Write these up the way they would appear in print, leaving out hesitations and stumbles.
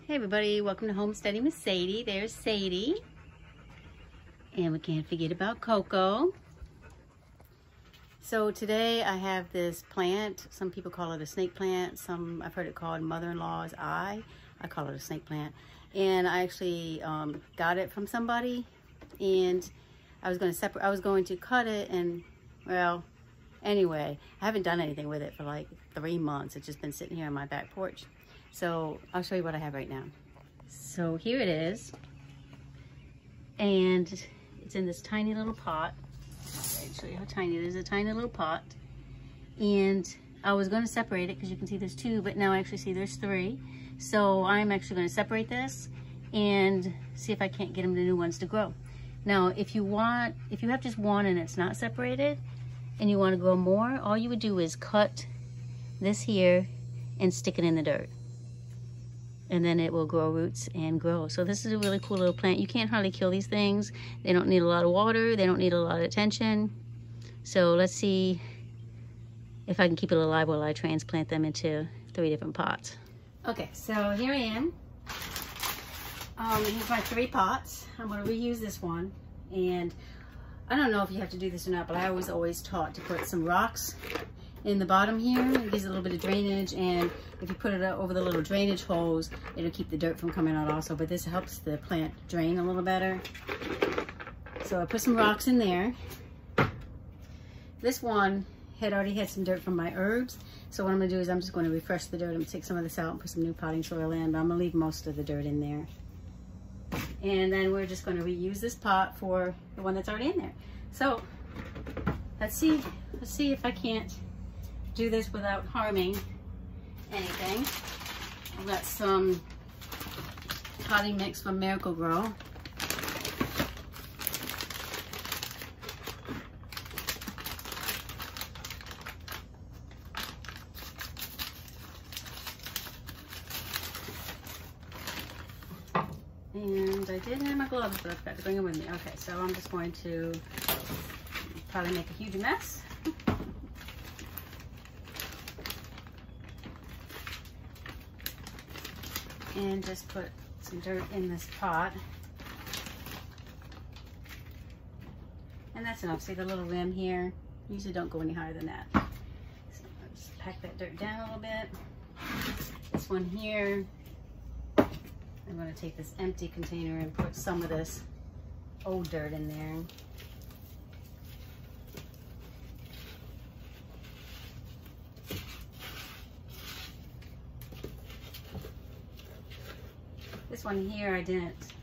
Hey everybody, welcome to Homesteading with Sadie. There's Sadie. And we can't forget about Coco. So today I have this plant. Some people call it a snake plant. I've heard it called mother-in-law's eye. I call it a snake plant. And I actually got it from somebody. And I was going to cut it, and well, anyway, I haven't done anything with it for like 3 months. It's just been sitting here on my back porch. So I'll show you what I have right now. So here it is, and it's in this tiny little pot. I'll show you how tiny it is, a tiny little pot. And I was going to separate it because you can see there's 2, but now I actually see there's 3. So I'm actually going to separate this and see if I can't get them the new ones to grow. Now, if you have just one and it's not separated and you want to grow more, all you would do is cut this here and stick it in the dirt. And then it will grow roots and grow. So this is a really cool little plant. You can't hardly kill these things. They don't need a lot of water. They don't need a lot of attention. So let's see if I can keep it alive while I transplant them into 3 different pots. Okay, so here I am. Here's my 3 pots. I'm going to reuse this one. And I don't know if you have to do this or not, but I was always taught to put some rocks in the bottom here. It gives a little bit of drainage, and if you put it over the little drainage holes, it'll keep the dirt from coming out also, but this helps the plant drain a little better. So I put some rocks in there. This one already had some dirt from my herbs, so what I'm going to do is I'm just going to refresh the dirt. I'm going to take some of this out and put some new potting soil in, but I'm going to leave most of the dirt in there. And then we're just going to reuse this pot for the one that's already in there. So let's see if I can't do this without harming anything. I've got some potting mix from Miracle-Gro. And I did have my gloves, but I forgot to bring them with me. Okay, so I'm just going to probably make a huge mess. And just put some dirt in this pot. And that's enough. See the little rim here? Usually don't go any higher than that. So I'll just pack that dirt down a little bit. This one here, I'm going to take this empty container and put some of this old dirt in there. This one here,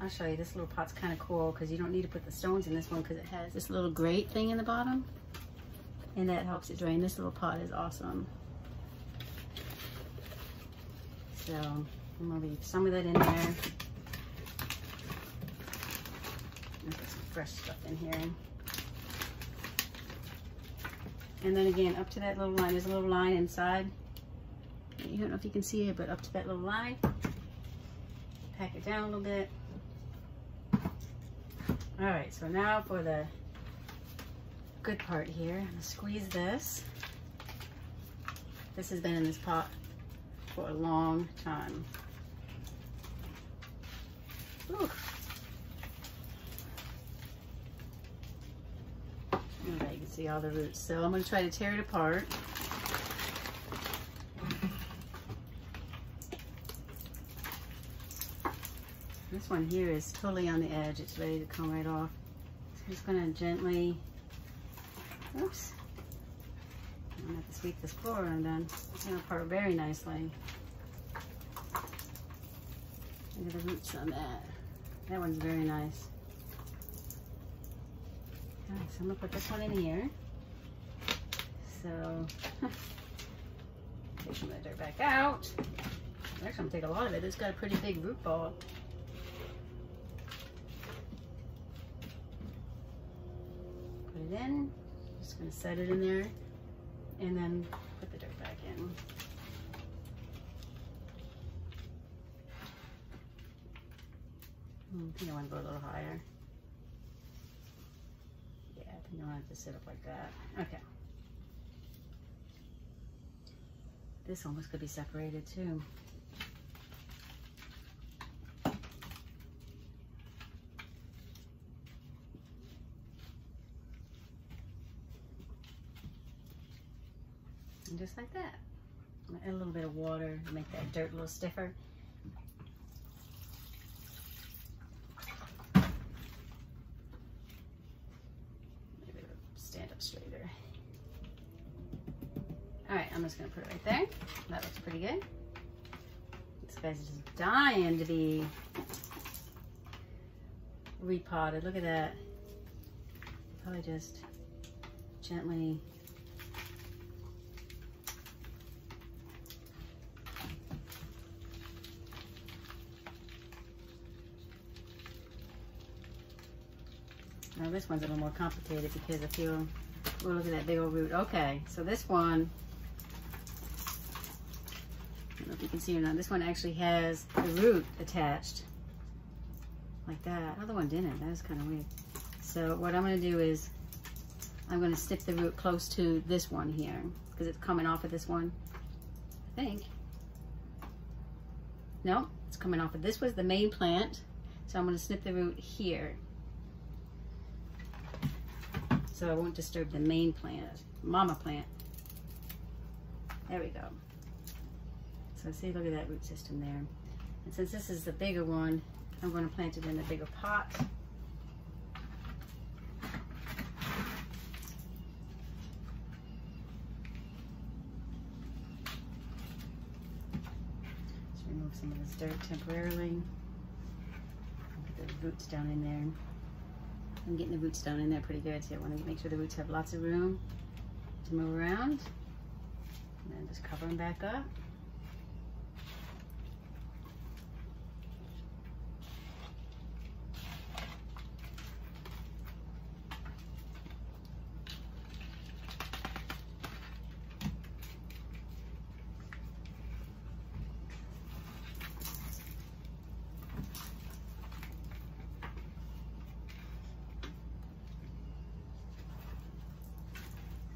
I'll show you. This little pot's kind of cool because you don't need to put the stones in this one because it has this little grate thing in the bottom, and that helps it drain. This little pot is awesome. So I'm gonna leave some of that in there. And put some fresh stuff in here. And then again, up to that little line, there's a little line inside. I don't know if you can see it, but up to that little line. Pack it down a little bit. All right, so now for the good part here. I'm gonna squeeze this. This has been in this pot for a long time. Ooh. All right, you can see all the roots. So I'm gonna try to tear it apart. This one here is totally on the edge. It's ready to come right off. So I'm just going to gently, oops. I'm going to have to sweep this floor when I'm done. It's going to part very nicely. Look at the roots on that. That one's very nice. Okay, so I'm going to put this one in here. So, take some of the dirt back out. Actually, I'm going to take a lot of it. It's got a pretty big root ball. Put it in, just gonna set it in there, and then put the dirt back in. I think I want to go a little higher. Yeah, I think I want it to sit up like that. Okay. This almost could be separated too. And just like that. Add a little bit of water to make that dirt a little stiffer. Maybe it'll stand up straighter. All right, I'm just gonna put it right there. That looks pretty good. This guy's just dying to be repotted. Look at that. Probably just gently. Now this one's a little more complicated because if you look at that big old root. Okay, so this one, I don't know if you can see or not, this one actually has the root attached like that. The other one didn't. That was kind of weird. So what I'm going to do is I'm going to stick the root close to this one here because it's coming off of this one, I think. No, it's coming off of this was the main plant. So I'm going to snip the root here. So I won't disturb the main plant, mama plant. There we go. So see, look at that root system there. And since this is the bigger one, I'm going to plant it in a bigger pot. Just remove some of this dirt temporarily. Get the roots down in there. I'm getting the roots down in there pretty good, so I want to make sure the roots have lots of room to move around. And then just cover them back up.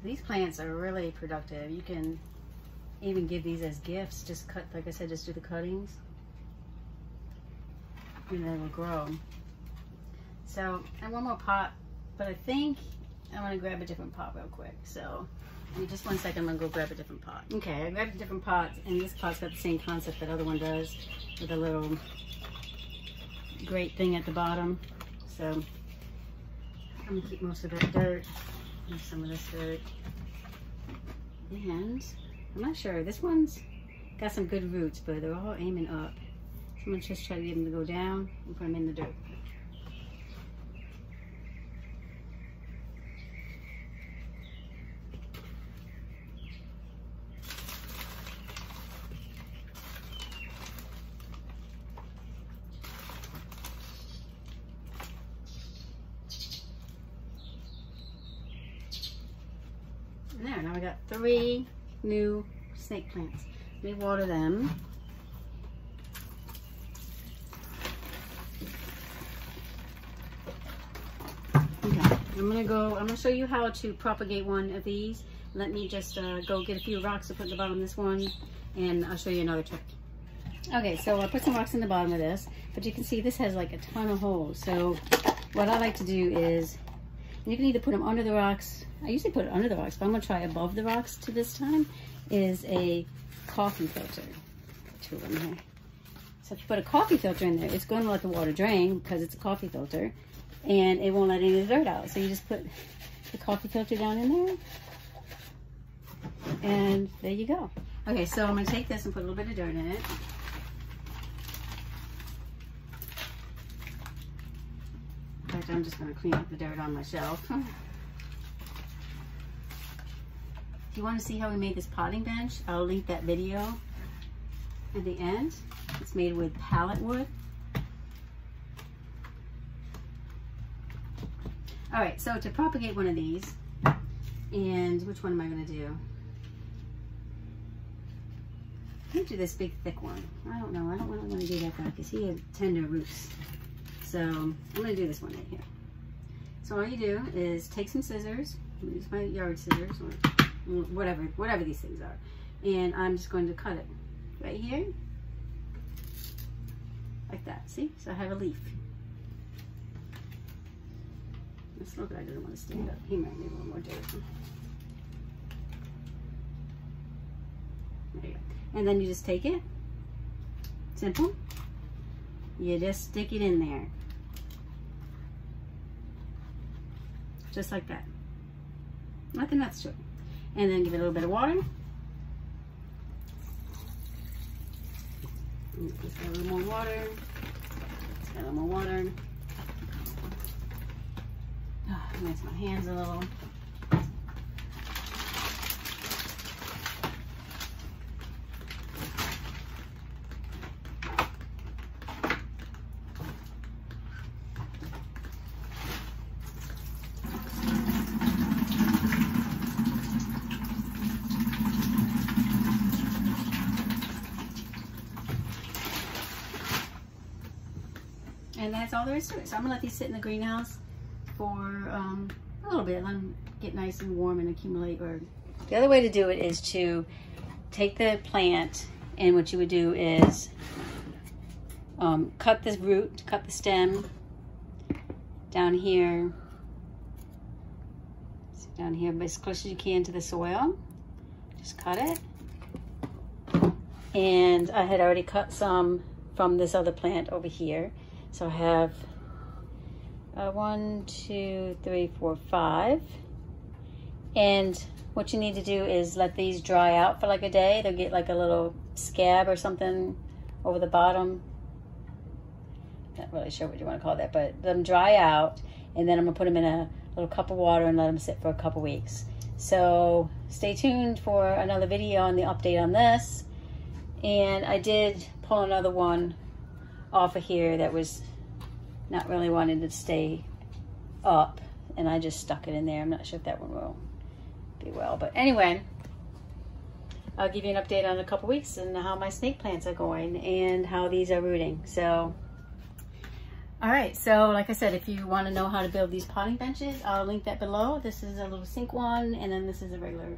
These plants are really productive. You can even give these as gifts. Just cut, like I said, just do the cuttings and they will grow. So I have one more pot, but I think I want to grab a different pot real quick. So in just 1 second, I'm gonna go grab a different pot. Okay, I grabbed a different pot, and this pot's got the same concept that other one does, with a little grate thing at the bottom. So I'm gonna keep most of that dirt. Some of this dirt, and I'm not sure, this one's got some good roots, but they're all aiming up, so I'm gonna just try to get them to go down and put them in the dirt. There, now I got 3 new snake plants. Let me water them. Okay, I'm gonna show you how to propagate one of these. Let me just go get a few rocks to put in the bottom of this one, and I'll show you another trick. Okay, so I put some rocks in the bottom of this, but you can see this has like a ton of holes. So what I like to do is, you can either put them under the rocks. I usually put it under the rocks, but I'm gonna try above the rocks to this time, is a coffee filter. 2 of them here. So if you put a coffee filter in there, it's going to let the water drain because it's a coffee filter, and it won't let any of the dirt out. So you just put the coffee filter down in there, and there you go. Okay, so I'm gonna take this and put a little bit of dirt in it. In fact, I'm just gonna clean up the dirt on my shelf. If you want to see how we made this potting bench, I'll link that video at the end. It's made with pallet wood. All right, so to propagate one of these, and which one am I going to do? I'm going to do this big thick one. I don't know. I don't really want to do that guy because he had tender roots. So I'm going to do this one right here. So all you do is take some scissors. I'm going to use my yard scissors, or whatever these things are, and I'm just going to cut it right here like that. See, so I have a leaf. This little guy doesn't want to stand up. He might need a little more dirt. And then you just take it. Simple. You just stick it in there. Just like that. Nothing nuts to it. And then give it a little bit of water. Just got a little more water. Just got a little more water. Oh, makes my hands a little. And that's all there is to it. So I'm gonna let these sit in the greenhouse for a little bit. Let them get nice and warm and accumulate. Or the other way to do it is to take the plant, and what you would do is cut the root, cut the stem down here, as close as you can to the soil. Just cut it. And I had already cut some from this other plant over here. So I have 1, 2, 3, 4, 5. And what you need to do is let these dry out for like a day. They'll get like a little scab or something over the bottom. Not really sure what you want to call that, but let them dry out. And then I'm gonna put them in a little cup of water and let them sit for a couple weeks. So stay tuned for another video on the update on this. And I did pull another one off of here that was not really wanting to stay up, and I just stuck it in there. I'm not sure if that one will be well, but anyway, I'll give you an update on a couple weeks and how my snake plants are going and how these are rooting. So all right, so like I said, if you want to know how to build these potting benches, I'll link that below. This is a little sink one, and then this is a regular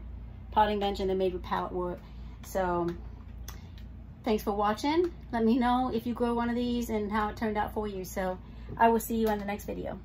potting bench, and they're made with pallet wood. So thanks for watching. Let me know if you grow one of these and how it turned out for you. So I will see you on the next video.